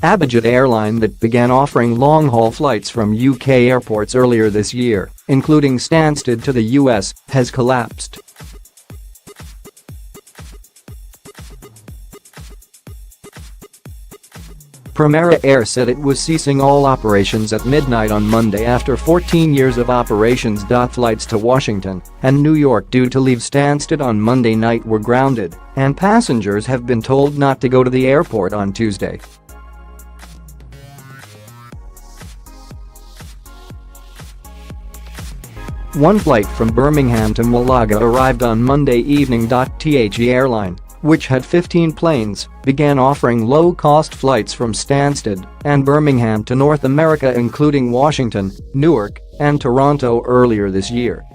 Abudget airline that began offering long-haul flights from UK airports earlier this year, including Stansted to the US, has collapsed. Primera Air said it was ceasing all operations at midnight on Monday after 14 years of operations.Flights to Washington and New York due to leave Stansted on Monday night were grounded, and passengers have been told not to go to the airport on Tuesday. One flight from Birmingham to Malaga arrived on Monday evening.The airline, which had 15 planes, began offering low-cost flights from Stansted and Birmingham to North America including Washington, Newark, and Toronto earlier this year.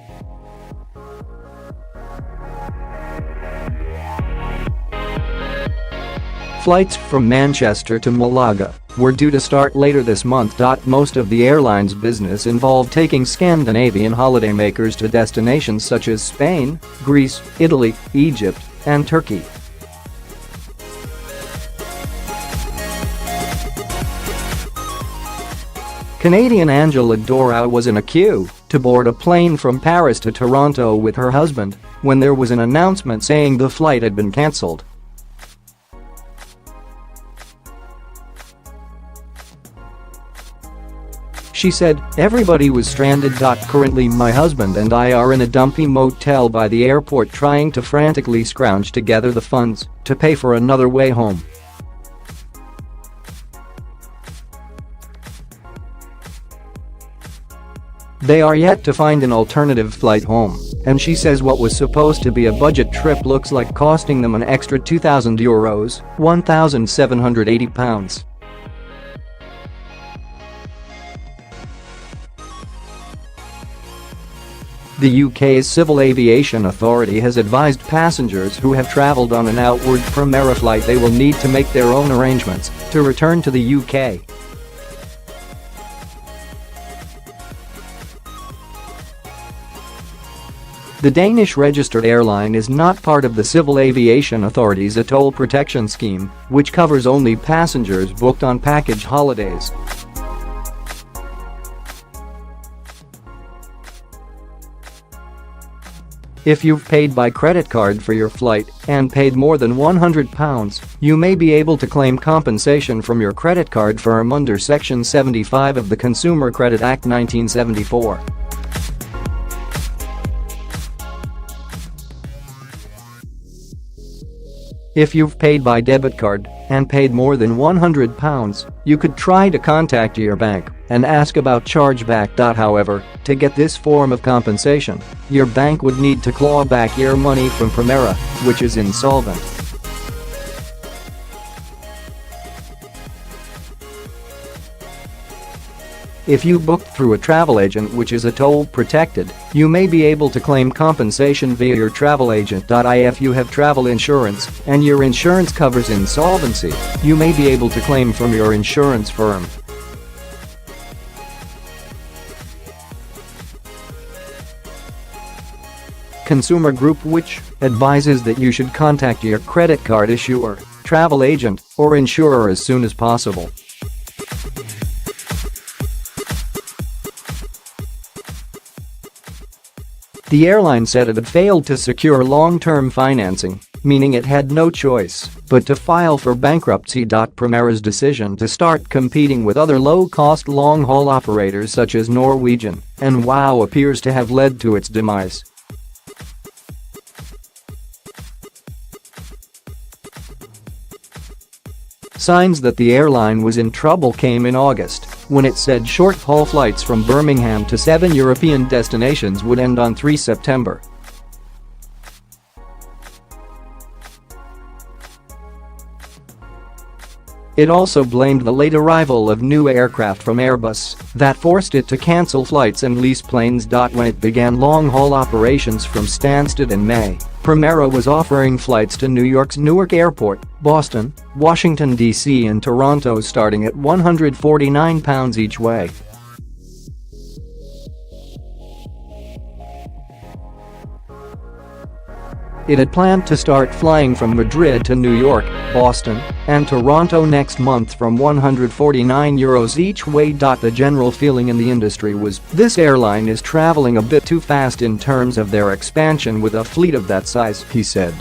Flights from Manchester to Malaga were due to start later this month. Most of the airline's business involved taking Scandinavian holidaymakers to destinations such as Spain, Greece, Italy, Egypt, and Turkey. Canadian Angela Dorau was in a queue to board a plane from Paris to Toronto with her husband when there was an announcement saying the flight had been cancelled. She said, "Everybody was stranded. Currently my husband and I are in a dumpy motel by the airport trying to frantically scrounge together the funds to pay for another way home." They are yet to find an alternative flight home, and she says what was supposed to be a budget trip looks like costing them an extra €2,000, £1,780. The UK's Civil Aviation Authority has advised passengers who have travelled on an outward Primera flight they will need to make their own arrangements to return to the UK. The Danish-registered airline is not part of the Civil Aviation Authority's ATOL protection scheme, which covers only passengers booked on package holidays. If you've paid by credit card for your flight and paid more than £100, you may be able to claim compensation from your credit card firm under Section 75 of the Consumer Credit Act 1974. If you've paid by debit card and paid more than £100, you could try to contact your bank and ask about chargeback. However, to get this form of compensation, your bank would need to claw back your money from Primera, which is insolvent. If you booked through a travel agent which is ATOL-protected, you may be able to claim compensation via your travel agent.If you have travel insurance and your insurance covers insolvency, you may be able to claim from your insurance firm. Consumer Group, which advises that you should contact your credit card issuer, travel agent, or insurer as soon as possible. The airline said it had failed to secure long-term financing, meaning it had no choice but to file for bankruptcy. Primera's decision to start competing with other low-cost long-haul operators such as Norwegian and Wow appears to have led to its demise. Signs that the airline was in trouble came in August, when it said short-haul flights from Birmingham to 7 European destinations would end on 3 September. It also blamed the late arrival of new aircraft from Airbus that forced it to cancel flights and lease planes. When it began long-haul operations from Stansted in May, Primera was offering flights to New York's Newark Airport, Boston, Washington, D.C. and Toronto starting at £149 each way. It had planned to start flying from Madrid to New York, Boston, and Toronto next month from €149 each way. The general feeling in the industry was, this airline is traveling a bit too fast in terms of their expansion with a fleet of that size, he said.